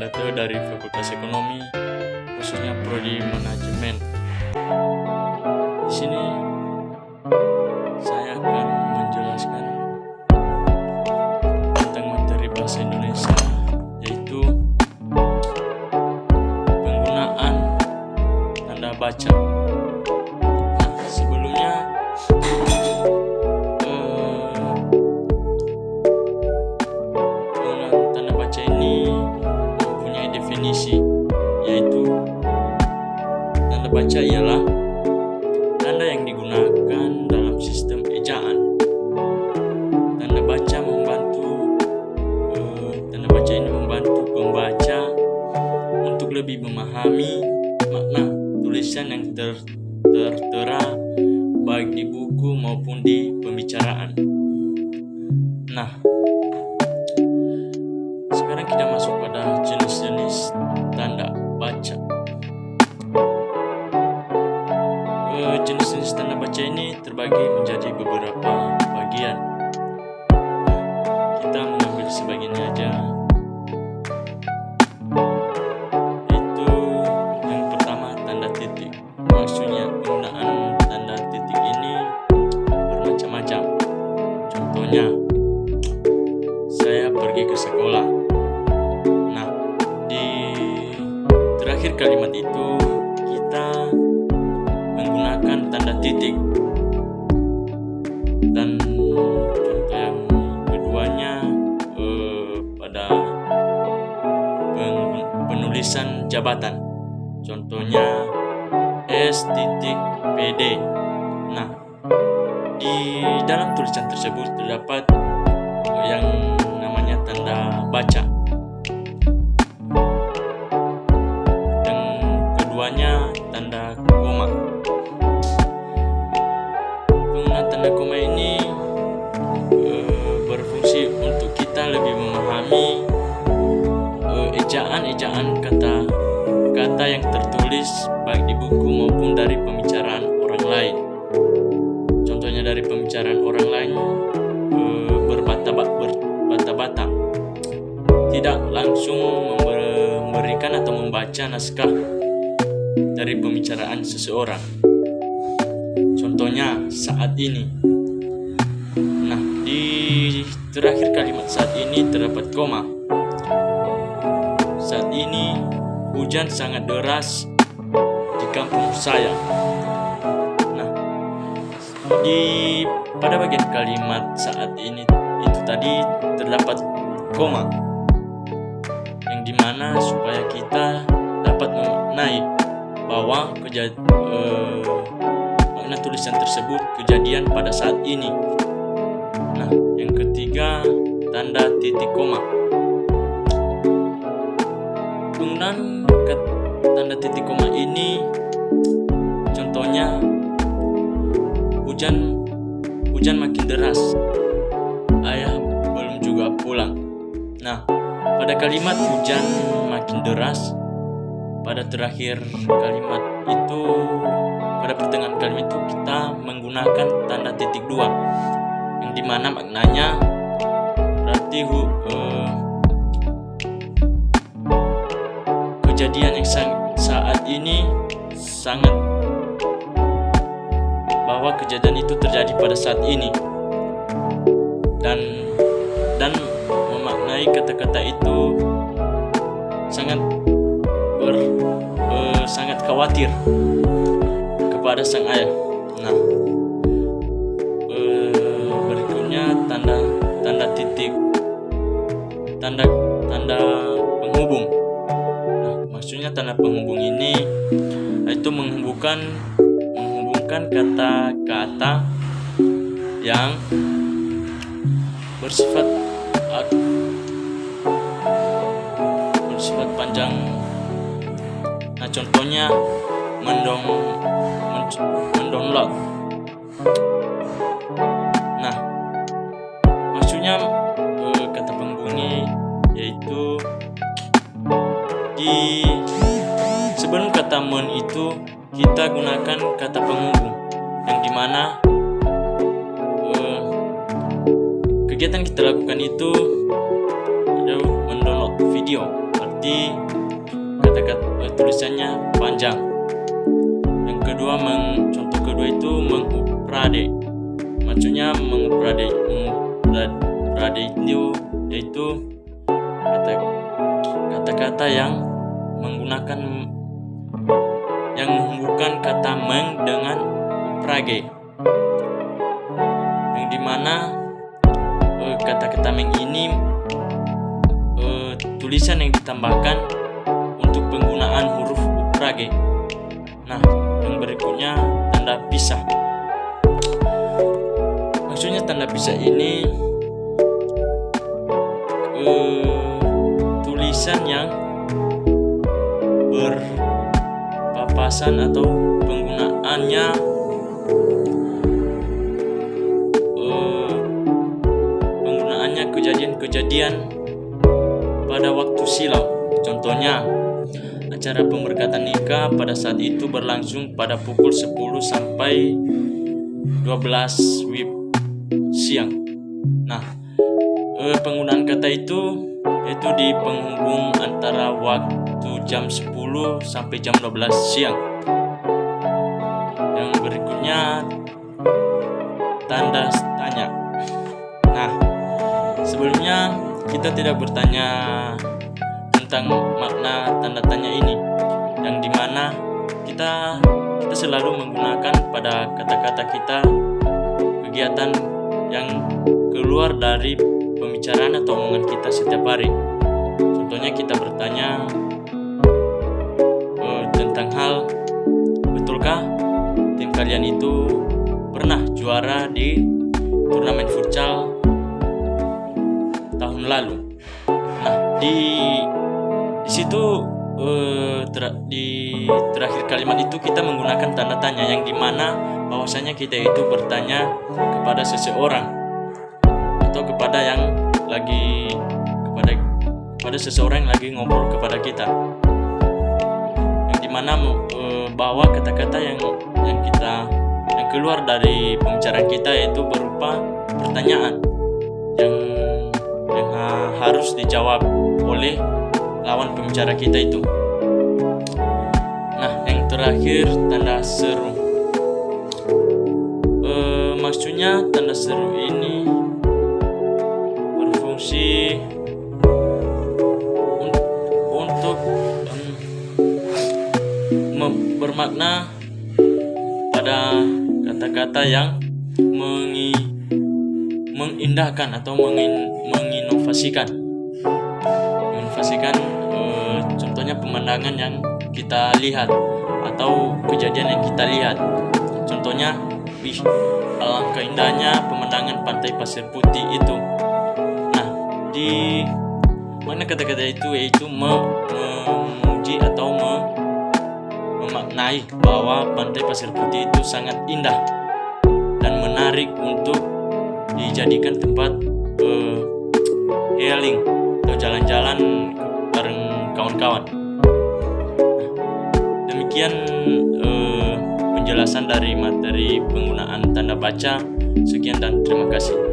Pidato dari Fakultas Ekonomi, khususnya prodi manajemen. Di sini saya akan menjelaskan tentang materi bahasa Indonesia, yaitu penggunaan tanda baca. Nah, sebelumnya penggunaan tanda baca ini mempunyai definisi, yaitu tanda baca ialah tanda yang digunakan dalam sistem ejaan. Tanda baca ini membantu pembaca untuk lebih memahami makna tulisan yang tertera baik di buku maupun di pembicaraan. Nah, sekarang kita masuk pada jenis-jenis tanda baca. Jenis-jenis tanda baca ini terbagi menjadi beberapa bagian. Kita mengambil sebagiannya aja. Itu yang pertama, tanda titik. Maksudnya penggunaan tanda titik ini bermacam-macam. Contohnya, saya pergi ke sekolah. Nah, di terakhir kalimat itu kita menggunakan tanda titik. Dan contoh yang keduanya pada penulisan jabatan. Contohnya S.PD. Nah, di dalam tulisan tersebut terdapat yang namanya tanda baca. Yang keduanya tanda koma. Penggunaan tanda koma ini berfungsi untuk kita lebih memahami ejaan-ejaan kata yang tertulis baik di buku maupun dari pembicaraan orang lain. Contohnya dari pembicaraan orang lain berbata-bata, tidak langsung memberikan atau membaca naskah dari pembicaraan seseorang. Contohnya saat ini. Nah, di terakhir kalimat saat ini terdapat koma. Saat ini hujan sangat deras di kampung saya. Nah, pada bagian kalimat saat ini itu tadi terdapat koma, yang dimana supaya kita dapat memaknai bahwa makna tulisan tersebut kejadian pada saat ini. Nah, yang ketiga, tanda titik koma. Penggunaan tanda titik koma ini contohnya hujan makin deras, ayah belum juga pulang. Nah, pada kalimat hujan makin deras, pada terakhir kalimat itu, pada pertengahan kalimat itu kita menggunakan tanda titik dua, yang dimana maknanya berarti kejadian yang saat ini sangat, bahwa kejadian itu terjadi pada saat ini, dan memaknai kata-kata itu sangat sangat khawatir kepada sang ayah. Nah, berikutnya tanda titik, tanda penghubung. Nah, maksudnya tanda penghubung ini itu menghubungkan kata-kata yang bersifat panjang. Nah, contohnya mendownload. Nah, maksudnya kata penghubung ini yaitu sebelum kata men itu kita gunakan kata penghubung, yang dimana kegiatan kita lakukan itu adalah mendownload video. berarti kata-kata tulisannya panjang. Yang kedua, contoh kedua itu menguprade. Maksudnya menguprade itu yaitu kata-kata yang menggunakan menghubungkan kata meng dengan uprage, yang dimana kata-kata meng ini tulisan yang ditambahkan untuk penggunaan huruf uprage. Nah, yang berikutnya tanda pisah. Maksudnya tanda pisah ini tulisan yang berpapasan atau penggunaannya kejadian-kejadian pada waktu silam. Contohnya, acara pemberkatan nikah pada saat itu berlangsung pada pukul 10 sampai 12 WIB siang. Nah, penggunaan kata itu yaitu di penghubung antara waktu jam 10 sampai jam 12 siang. Yang berikutnya tanda tanya. Nah, sebelumnya kita tidak bertanya tentang makna tanda tanya ini, yang dimana kita selalu menggunakan pada kata-kata kita kegiatan yang keluar dari pembicaraan atau omongan kita setiap hari. Contohnya kita bertanya tentang hal, betulkah tim kalian itu pernah juara di turnamen futsal tahun lalu? Nah, di situ di terakhir kalimat itu kita menggunakan tanda tanya, yang dimana bahwasanya kita itu bertanya kepada seseorang atau kepada seseorang yang lagi ngobrol kepada kita, yang dimana bahwa kata-kata yang keluar dari pembicaraan kita yaitu berupa pertanyaan yang harus dijawab oleh lawan pembicara kita itu. Nah, yang terakhir tanda seru. Maksudnya tanda seru ini berfungsi untuk bermakna pada kata-kata yang mengindahkan atau menginovasikan. Contohnya pemandangan yang kita lihat atau kejadian yang kita lihat. Contohnya, alangkah indahnya pemandangan pantai pasir putih itu. Nah, di mana kata-kata itu yaitu memuji atau memaknai bahwa pantai pasir putih itu sangat indah dan menarik untuk dijadikan tempat healing atau jalan-jalan bareng kawan-kawan. Demikian penjelasan dari materi penggunaan tanda baca. Sekian dan terima kasih.